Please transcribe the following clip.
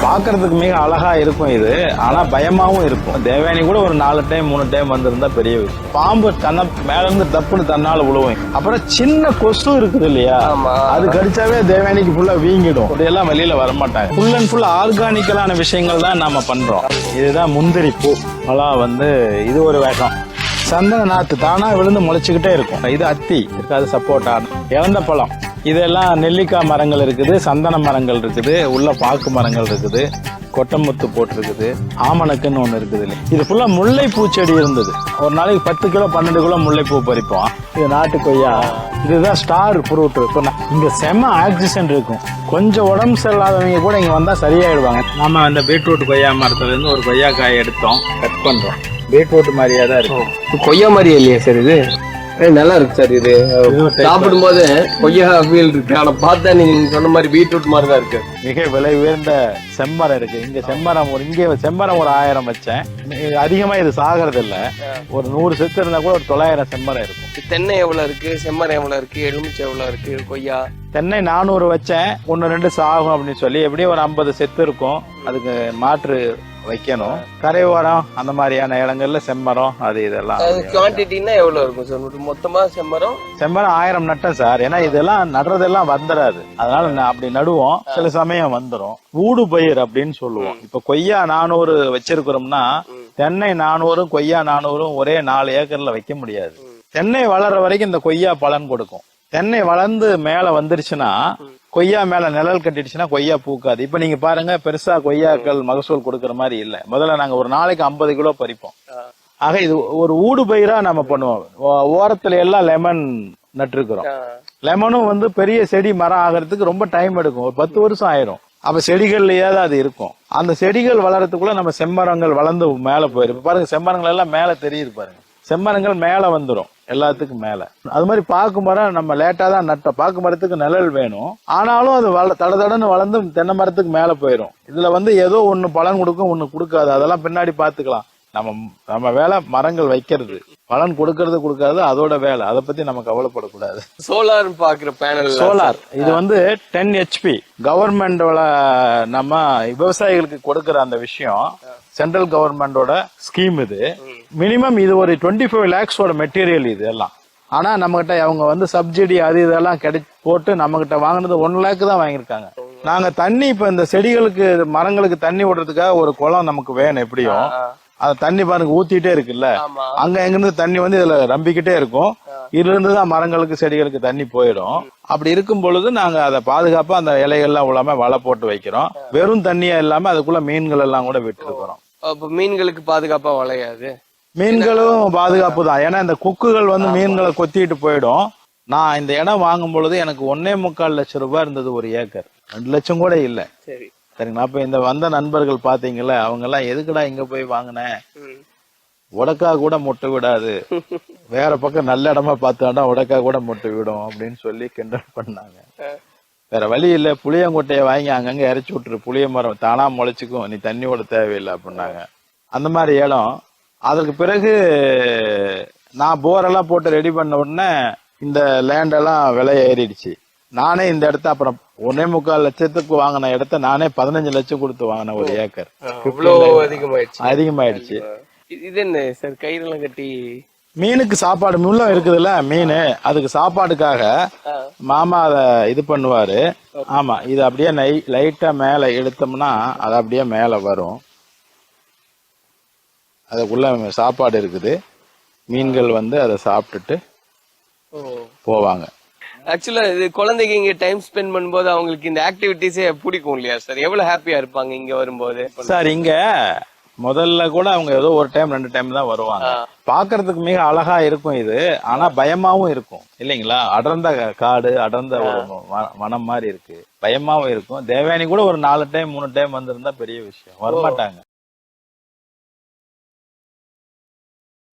பாக்குறதுக்கு மிக அழகா இருக்கும் இது, ஆனா பயமாவும் இருக்கும். தேவயானி கூட ஒரு 4 டைம் 3 டைம் வந்திருந்தா பெரிய விஷயம். பாம்பு தன்னை மேல இருந்து தப்புன்னு தன்னால விழுவும். அப்புறம் சின்ன கொசு இருக்குது இல்லையா, அது கடிச்சாவே தேவயானிக்கு ஃபுல்லா வீங்கிடும். அப்படியெல்லாம் வெளியில வரமாட்டாங்க. ஃபுல் அண்ட் ஃபுல் ஆர்கானிக்கலான விஷயங்கள் தான் நாம பண்றோம். இதுதான் முந்திரி பூ பழம் இது ஒரு வேகம். சந்தன நாத்து தானா விழுந்து முளைச்சுக்கிட்டே இருக்கும். இது அத்தி இருக்காது, சப்போட்டா, இழந்த பழம். இதெல்லாம் நெல்லிக்காய் மரங்கள் இருக்குது, சந்தன மரங்கள் இருக்குது, உள்ள பாக்கு மரங்கள் இருக்குது, கொட்டமுத்து போட்டிருக்குது, ஆமணக்குன்னு ஒண்ணு இருக்குது. இது ஃபுல்லா முல்லை பூச்செடி இருந்தது. ஒரு நாளைக்கு 10 கிலோ 12 கிலோ முல்லைப்பூ பறிப்போம். இது நாட்டு கொய்யா. இதுதான் ஸ்டார் ஃப்ரூட். இங்க செம்ம ஆக்சிஜன் இருக்கும். கொஞ்சம் உடம்பு சரியில்லாதவங்க கூட இங்க வந்தா சரியாயிடுவாங்க. நாம அந்த பீட்ரூட் கொய்யா மரத்துல இருந்து ஒரு கொய்யா காய் எடுத்தோம், கட் பண்றோம். பீட்ரூட் மாதிரியா தான் இருக்கும். கொய்யா மாதிரியே இல்லையா சார் இது? நல்லா இருக்கு சார். இது சாப்பிடும் போது கொய்யா ஃபீல் இருக்கு, ஆனா பார்த்தா நீங்க சொன்ன மாதிரி பீட்ரூட் மாதிரி தான் இருக்கு. மிக விலை உயர்ந்த செம்மரம் இருக்கு இங்க. செம்மரம் இங்க செம்மரம் ஒரு 1000 வச்சேன். அதிகமா இது சாகிறது இல்ல. ஒரு 100 செத்து இருந்தா கூட ஒரு 900 செம்மரம் இருக்கும். தென்னை எவ்வளவு இருக்கு, செம்மரம் எவ்வளவு இருக்கு, எலுமிச்சை எவ்வளவு இருக்கு, கொய்யா? தென்னை 400 வச்சேன், 1-2 சாகும் அப்படின்னு சொல்லி எப்படியும் ஒரு 50 செத்து இருக்கும். அதுக்கு மாற்று வைக்கணும். கரையோரம் அந்த மாதிரியான இடங்கள்ல செம்மரம் இதெல்லாம். குவான்டிட்டினா எவ்வளவு இருக்கும் சார் மொத்தமா? செம்மரம் 1000 நட்டேன் சார். ஏன்னா இதெல்லாம் நடுறதெல்லாம் வந்துடாது, அதனால அப்படி நடுவோம். சில சமயம் வந்துரும். ஊடு பயிர் அப்படின்னு சொல்லுவோம். இப்ப கொய்யா 400 வச்சிருக்கிறோம்னா தென்னை 400 கொய்யா 400 ஒரே 4 ஏக்கர்ல வைக்க முடியாது. தென்னை வளர்ற வரைக்கும் இந்த கொய்யா பலன் கொடுக்கும். தென்னை வளர்ந்து மேல வந்துருச்சுன்னா, கொய்யா மேல நிழல் கட்டிடுச்சுன்னா கொய்யா பூக்காது. இப்ப நீங்க பாருங்க, பெருசா கொய்யாக்கள் மகசூல் கொடுக்கற மாதிரி இல்ல. முதல்ல நாங்க ஒரு நாளைக்கு 50 கிலோ பறிப்போம். ஆக இது ஒரு ஊடு பயிரா நம்ம பண்ணுவோம். ஓரத்துல எல்லாம் லெமன் நட்டுருக்கிறோம். லெமனும் பெரிய செடி மரம் ஆகிறதுக்கு ரொம்ப டைம் எடுக்கும். ஒரு 10 வருஷம் ஆயிரும். அப்ப செடிகள்லயே தான் அது இருக்கும். அந்த செடிகள் வளர்றதுக்குள்ள நம்ம செம்மரங்கள் வளர்ந்து மேல போயிரும். பாருங்க, செம்மரங்கள் எல்லாம் மேல தெரியுது பாருங்க. செம்மரங்கள் மேல வந்துரும், எல்லாத்துக்கும் மேல. அது மாதிரி பாக்கு மரம் நம்ம லேட்டா தான் நட்டோம். பாக்கு மரத்துக்கு நிழல் வேணும், ஆனாலும் அது தடன்னு வளர்ந்து தென்னை மரத்துக்கு மேல போயிரும். இதுல ஏதோ ஒண்ணு பலன் கொடுக்கும், ஒண்ணு கொடுக்காது. அதெல்லாம் பின்னாடி பாத்துக்கலாம். நம்ம வேலை மரங்கள் வைக்கிறது. பலன் கொடுக்காது அதோட வேலை. அதை பத்தி நம்ம கவலைப்படக்கூடாது. சோலார் பாக்குற பேனல், சோலார் இது 10 HP கவர்மெண்டோட நம்ம விவசாயிகளுக்கு கொடுக்கற அந்த விஷயம். சென்ட்ரல் கவர்மெண்டோட ஸ்கீம் இது. மினிமம் இது ஒரு 25 lakhs மெட்டீரியல் இது எல்லாம். ஆனா நம்ம கிட்ட அவங்க சப்சிடி இதெல்லாம் போட்டு நம்ம கிட்ட வாங்கினது 1 lakh தான் வாங்கியிருக்காங்க. நாங்க தண்ணி இப்ப இந்த செடிகளுக்கு மரங்களுக்கு தண்ணி விடுறதுக்காக ஒரு குளம் நமக்கு வேணும். எப்படியும் அந்த தண்ணி பாருங்க ஊத்திட்டே இருக்குல்ல, அங்க எங்கிருந்து தண்ணி இதுல ரம்பிக்கிட்டே இருக்கும். இதுல இருந்துதான் மரங்களுக்கு செடிகளுக்கு தண்ணி போயிடும். அப்படி இருக்கும் பொழுது நாங்க அதை பாதுகாப்பா அந்த இலைகள்லாம் உள்ள வலை போட்டு வைக்கிறோம். வெறும் தண்ணியா இல்லாம அதுக்குள்ள மீன்கள் எல்லாம் கூட விட்டு இருக்கிறோம். மீன்களுக்கு பாதுகாப்பா வளையாது. மீன்களும் பாதுகாப்பு தான். ஏன்னா இந்த குக்குகள் மீன்களை கொத்திட்டு போயிடும். நான் இந்த இடம் வாங்கும் பொழுது எனக்கு 1.25 லட்சம் ரூபாய் இருந்தது ஒரு ஏக்கர். 2 லட்சம் கூட இல்ல. சரிங்களா? அப்ப இந்த வந்த நண்பர்கள் பாத்தீங்கல்ல, அவங்க எல்லாம் எதுக்குடா இங்க போய் வாங்கினேன், உடக்கா கூட முட்டை விடாது, வேற பக்கம் நல்ல இடமா பார்த்தாண்டா உடக்கா கூட முட்டை விடும் அப்படின்னு சொல்லி கிண்டல் பண்ணாங்க. வேற வழி இல்ல, புளியங்கொட்டையை வாங்கி அங்கங்க இறைச்சி விட்டுரு, புளிய மரம் தானா முளைச்சுக்கும், நீ தண்ணியோட தேவையில்லை அப்படின்னாங்க. அந்த மாதிரி இடம். அதுக்கு பிறகு நான் போரெல்லாம் போட்டு ரெடி பண்ண உடனே இந்த லேண்ட் எல்லாம் விலை ஏறிடுச்சு. நானே இந்த இடத்த அப்புறம் 1.25 லட்சத்துக்கு வாங்கின இடத்த நானே 15 லட்சம் கொடுத்து வாங்கின ஒரு ஏக்கர். அதிகமாயிடுச்சு. இது என்ன சார், கயிறெல்லாம் கட்டி மீனுக்கு சாப்பாடு முள்ள இருக்குதுல்ல, மீன் அதுக்கு சாப்பாடுக்காக மாமா அத இது பண்ணுவாரு. ஆமா, இது அப்படியே லைட்டா மேல எடுத்தோம்னா அது அப்படியே மேல வரும். அதுக்குள்ள சாப்பாடு இருக்குது. மீன்கள் அதை சாப்பிட்டுட்டு போவாங்க. ஆக்சுவலா இது குழந்தைங்க இங்க டைம் ஸ்பெண்ட் பண்ணும்போது அவங்களுக்கு இந்த ஆக்டிவிட்டிஸே பிடிக்கும் இல்லையா சார்? எவ்வளவு ஹாப்பியா இருப்பாங்க இங்க வரும்போது? சார் இங்க முதல்ல கூட அவங்க ஏதோ ஒரு டைம் 2 டைம் தான் வருவாங்க. பாக்குறதுக்கு மிக அழகா இருக்கும் இது, ஆனா பயமாவும் இருக்கும் இல்லைங்களா? அடர்ந்த காடு, அடர்ந்த ஒரு வனம் மாதிரி இருக்கு. பயமாவும் இருக்கும். தேவயானி கூட ஒரு 4 டைம் 3 டைம் வந்திருந்தா பெரிய விஷயம். வரமாட்டாங்க.